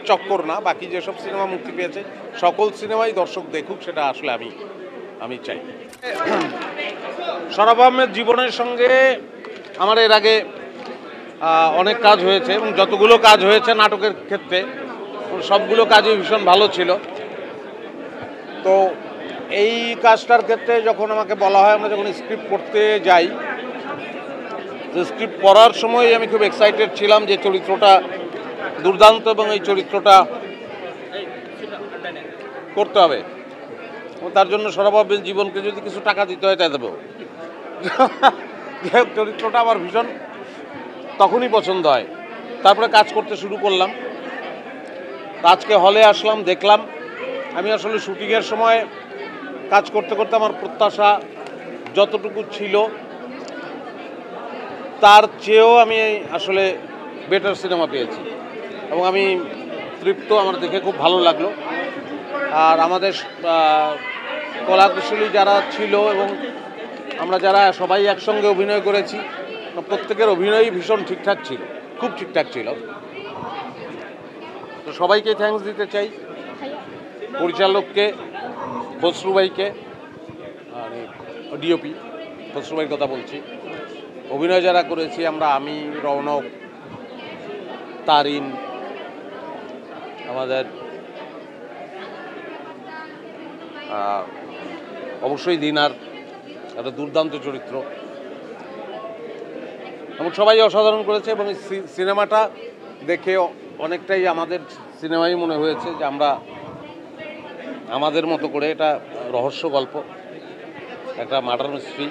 চক্কর না, বাকি যেসব সিনেমা মুক্তি পেয়েছে সকল সিনেমাই দর্শক দেখুক, সেটা আসলে আমি চাই। শরাফ আহমেদ জীবনের সঙ্গে আমার এর আগে অনেক কাজ হয়েছে এবং যতগুলো কাজ হয়েছে নাটকের ক্ষেত্রে সবগুলো কাজই ভীষণ ভালো ছিল। তো এই কাজটার ক্ষেত্রে যখন আমাকে বলা হয়, আমরা যখন স্ক্রিপ্ট পড়তে যাই, স্ক্রিপ্ট পড়ার সময় আমি খুব এক্সাইটেড ছিলাম যে চরিত্রটা দুর্দান্ত এবং এই চরিত্রটা করতে হবে। তার জন্য শরাফ আহমেদ জীবনকে যদি কিছু টাকা দিতে হয় তাই দেবো। চরিত্রটা আমার ভীষণ তখনই পছন্দ হয়। তারপরে কাজ করতে শুরু করলাম। আজকে হলে আসলাম, দেখলাম। আমি আসলে শুটিংয়ের সময় কাজ করতে করতে আমার প্রত্যাশা যতটুকু ছিল তার চেয়েও আমি আসলে বেটার সিনেমা পেয়েছি এবং আমি তৃপ্ত। আমার দেখে খুব ভালো লাগলো। আর আমাদের কলাকুশলী যারা ছিল এবং আমরা যারা সবাই একসঙ্গে অভিনয় করেছি, প্রত্যেকের অভিনয়ই ভীষণ ঠিকঠাক ছিল, খুব ঠিকঠাক ছিল। তো সবাইকে থ্যাঙ্কস দিতে চাই, পরিচালককে, খসরু ভাইকে, আর ডিওপি খসরু ভাইয়ের কথা বলছি, অভিনয় যারা করেছি আমরা, আমি, রৌনক, তারিন, আমাদের অবশ্যই দিনার একটা দুর্দান্ত চরিত্র, এবং সবাই অসাধারণ করেছে। এবং এই সিনেমাটা দেখে অনেকটাই আমাদের সিনেমাই মনে হয়েছে যে আমরা আমাদের মতো করে, এটা রহস্য গল্প, একটা মার্ডার মিস্ট্রি,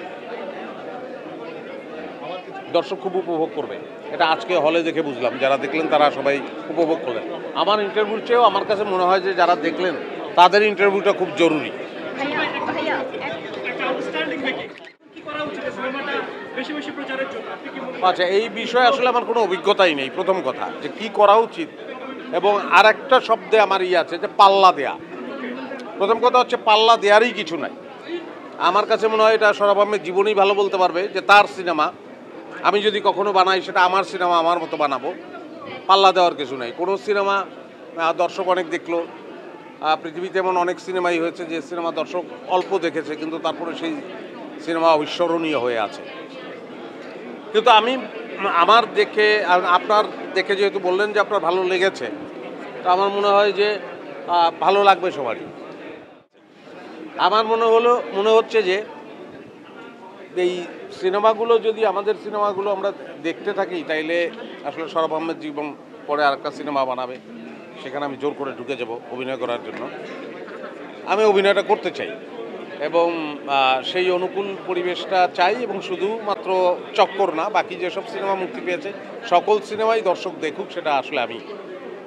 দর্শক খুব উপভোগ করবে। এটা আজকে হলে দেখে বুঝলাম, যারা দেখলেন তারা সবাই উপভোগ করলেন। আমার ইন্টারভিউর চেয়েও আমার কাছে মনে হয় যে যারা দেখলেন তাদের ইন্টারভিউটা খুব জরুরি। আচ্ছা, এই বিষয়ে আসলে আমার কোনো অভিজ্ঞতাই নেই, প্রথম কথা, যে কি করা উচিত। এবং আর একটা শব্দে আমার আছে যে পাল্লা দেয়া। প্রথম কথা হচ্ছে পাল্লা দেয়ারই কিছু নাই। আমার কাছে মনে হয় এটা শরাফ আহমেদ জীবনই ভালো বলতে পারবে যে তার সিনেমা আমি যদি কখনো বানাই, সেটা আমার সিনেমা, আমার মতো বানাবো। পাল্লা দেওয়ার কিছু নাই। কোনো সিনেমা দর্শক অনেক দেখলো, পৃথিবীতে এমন অনেক সিনেমাই হয়েছে যে সিনেমা দর্শক অল্প দেখেছে, কিন্তু তারপরে সেই সিনেমা অবিস্মরণীয় হয়ে আছে। কিন্তু আমার দেখে, আপনার দেখে যেহেতু বললেন যে আপনার ভালো লেগেছে, তো আমার মনে হয় যে ভালো লাগবে সবারই। আমার মনে হচ্ছে যে এই সিনেমাগুলো যদি, আমাদের সিনেমাগুলো আমরা দেখতে থাকি, তাইলে আসলে শরাফ আহমেদ জীবন পরে আরেকটা সিনেমা বানাবে, সেখানে আমি জোর করে ঢুকে যাব অভিনয় করার জন্য। আমি অভিনয়টা করতে চাই এবং সেই অনুকূল পরিবেশটা চাই, এবং শুধুমাত্র চক্কর না, বাকি যেসব সিনেমা মুক্তি পেয়েছে সকল সিনেমাই দর্শক দেখুক, সেটা আসলে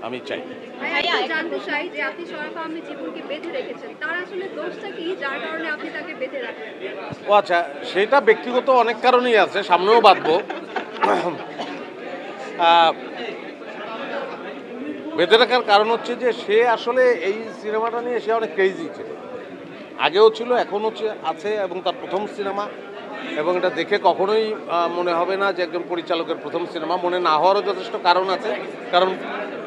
আমি চাই। জানতে চাই যে আপনি শরাফ আহমেদ জীবনকে বেঁধে রেখেছেন, তার আসলে দোষটা কি যার কারণে আপনি তাকে বেঁধে রাখেন? ও আচ্ছা, সেটা ব্যক্তিগত অনেক কারণেই আছে, সামনেও বাঁধবো। বেঁধে রাখার কারণ হচ্ছে যে সে আসলে এই সিনেমাটা নিয়ে সে অনেক ক্রেজি ছিল, আগেও ছিল, এখনও আছে, এবং তার প্রথম সিনেমা, এবং এটা দেখে কখনোই মনে হবে না যে একজন পরিচালকের প্রথম সিনেমা। মনে না হওয়ারও যথেষ্ট কারণ আছে, কারণ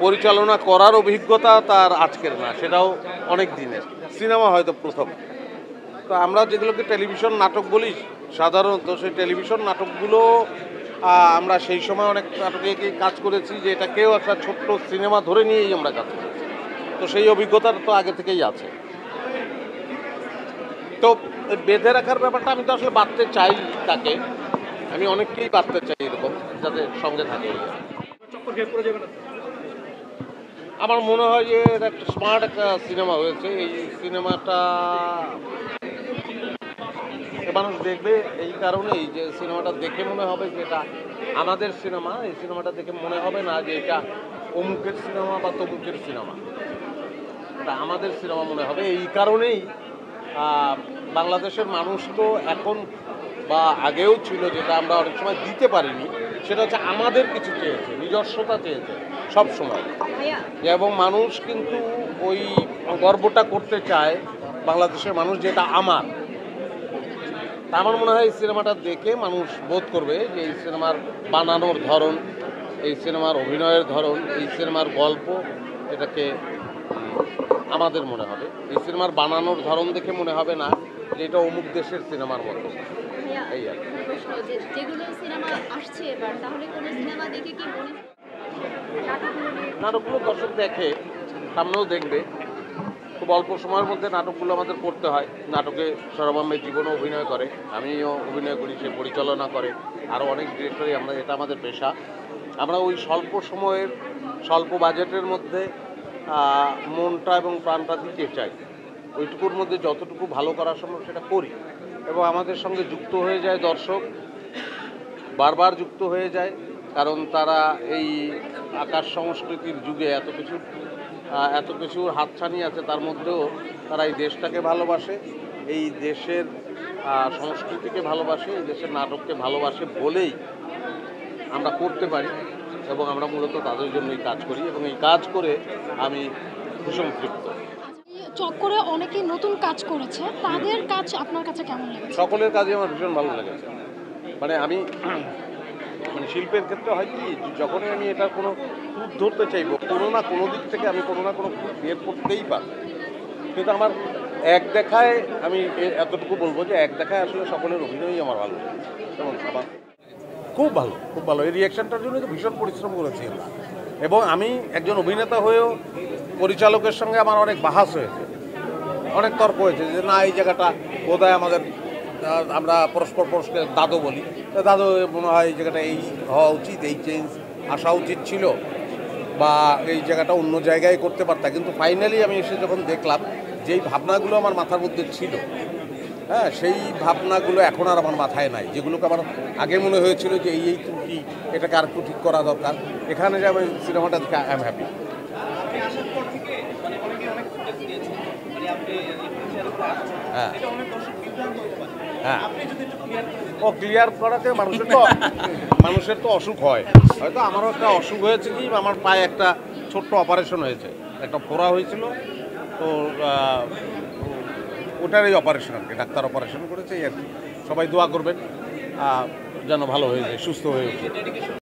পরিচালনা করার অভিজ্ঞতা তার আজকের না, সেটাও অনেক দিনের। সিনেমা হয়তো প্রথম। তো আমরা যেগুলোকে টেলিভিশন নাটক বলি সাধারণত, সেই টেলিভিশন নাটকগুলো আমরা সেই সময় অনেক নাটকে কাজ করেছি যে এটাকেও একটা ছোট্ট সিনেমা ধরে নিয়েই আমরা কাজ করেছি। তো সেই অভিজ্ঞতাটা তো আগে থেকেই আছে। তো বেঁধে রাখার ব্যাপারটা, আমি তো আসলে বাঁধতে চাই তাকে, আমি অনেককেই বাঁধতে চাই এরকম, যাতে সঙ্গে থাকে। আমার মনে হয় যে একটা স্মার্ট একটা সিনেমা হয়েছে। এই সিনেমাটা মানুষ দেখবে এই কারণেই যে সিনেমাটা দেখে মনে হবে যে এটা আমাদের সিনেমা। এই সিনেমাটা দেখে মনে হবে না যে এটা অমুকের সিনেমা বা তমুকের সিনেমা, এটা আমাদের সিনেমা মনে হবে। এই কারণেই বাংলাদেশের মানুষ তো এখন বা আগেও ছিল, যেটা আমরা অনেক সময় দিতে পারিনি, সেটা হচ্ছে আমাদের কিছু চেয়েছে, নিজস্বতা চেয়েছে সব সময়। এবং মানুষ কিন্তু ওই গর্বটা করতে চায়, বাংলাদেশের মানুষ, যেটা আমার। আমার মনে হয় এই সিনেমাটা দেখে মানুষ বোধ করবে যে এই সিনেমার বানানোর ধরন, এই সিনেমার অভিনয়ের ধরন, এই সিনেমার গল্প এটাকে আমাদের মনে হবে। এই সিনেমার বানানোর ধরন দেখে মনে হবে না যে এটা অমুক দেশের সিনেমার মতো। এই আর কি। প্রশ্ন যেগুলো সিনেমা আসছে এবার, তাহলে কোন সিনেমা দেখে কি মনে নাটকগুলো দর্শক দেখে, সামনেও দেখবে। খুব অল্প সময়ের মধ্যে নাটকগুলো আমাদের করতে হয়। নাটকে সৌরভ আহমেদ জীবনও অভিনয় করে, আমিও অভিনয় করি, সে পরিচালনা করে, আরও অনেক ডিরেক্টরই। এটা আমাদের পেশা। আমরা ওই স্বল্প সময়ের স্বল্প বাজেটের মধ্যে মনটা এবং প্রাণটা দিতে চাই। ওইটুকুর মধ্যে যতটুকু ভালো করা সম্ভব সেটা করি, এবং আমাদের সঙ্গে যুক্ত হয়ে যায় দর্শক, বারবার যুক্ত হয়ে যায়, কারণ তারা এই আকাশ সংস্কৃতির যুগে এত কিছুর হাতছানি আছে, তার মধ্যেও তারা এই দেশটাকে ভালোবাসে, এই দেশের সংস্কৃতিকে ভালোবাসে, এই দেশের নাটককে ভালোবাসে বলেই আমরা করতে পারি, এবং আমরা মূলত তাদের জন্যই কাজ করি, এবং এই কাজ করে আমি ভীষণ তৃপ্ত। চক্করে অনেকেই নতুন কাজ করেছে, তাদের কাজ আপনার কাছে কেমন লেগেছে? সকলের কাজে আমার ভীষণ ভালো লেগেছে। আমি শিল্পের ক্ষেত্রে হয় কি, যখনই আমি এটার কোনো খুঁত ধরতে চাইবো, কোনো না কোনো দিক থেকে আমি কোনো না কোনো খুঁত বের করতেই পারি। কিন্তু আমার এক দেখায়, আমি এতটুকু বলবো যে এক দেখায় আসলে সকলের অভিনয়ই আমার ভালো লেগেছে, এবং আমার খুব ভালো। এই রিয়াকশনটার জন্য তো ভীষণ পরিশ্রম করেছি আমরা, এবং আমি একজন অভিনেতা হয়েও পরিচালকের সঙ্গে আমার অনেক বাহাস হয়েছে, অনেক তর্ক হয়েছে যে না, এই জায়গাটা বোধহয় আমাদের, আমরা পরস্পর দাদু বলি, দাদু মনে হয় এই জায়গাটা এই হওয়া উচিত, এই চেঞ্জ আসা উচিত ছিল, বা এই জায়গাটা অন্য জায়গায় করতে পারতাম। কিন্তু ফাইনালি আমি এসে যখন দেখলাম যেই ভাবনাগুলো আমার মাথার মধ্যে ছিল, হ্যাঁ, সেই ভাবনাগুলো এখন আর আমার মাথায় নাই। যেগুলোকে আমার আগে মনে হয়েছিল যে এই ত্রুটি, এটাকে আর একটু ঠিক করা দরকার, এখানে যে আমি সিনেমাটা দেখে আই এম হ্যাপি। হ্যাঁ হ্যাঁ, ক্লিয়ার করাতে মানুষের তো অসুখ হয়। হয়তো আমারও একটা অসুখ হয়েছে, কি আমার পায়ে একটা ছোট্ট অপারেশন হয়েছে, একটা ফোড়া হয়েছিল, তো ওটারই অপারেশন আর কি, ডাক্তার অপারেশন করেছে। এই আর কি, সবাই দোয়া করবেন যেন ভালো হয়ে যায়, সুস্থ হয়ে ওঠে।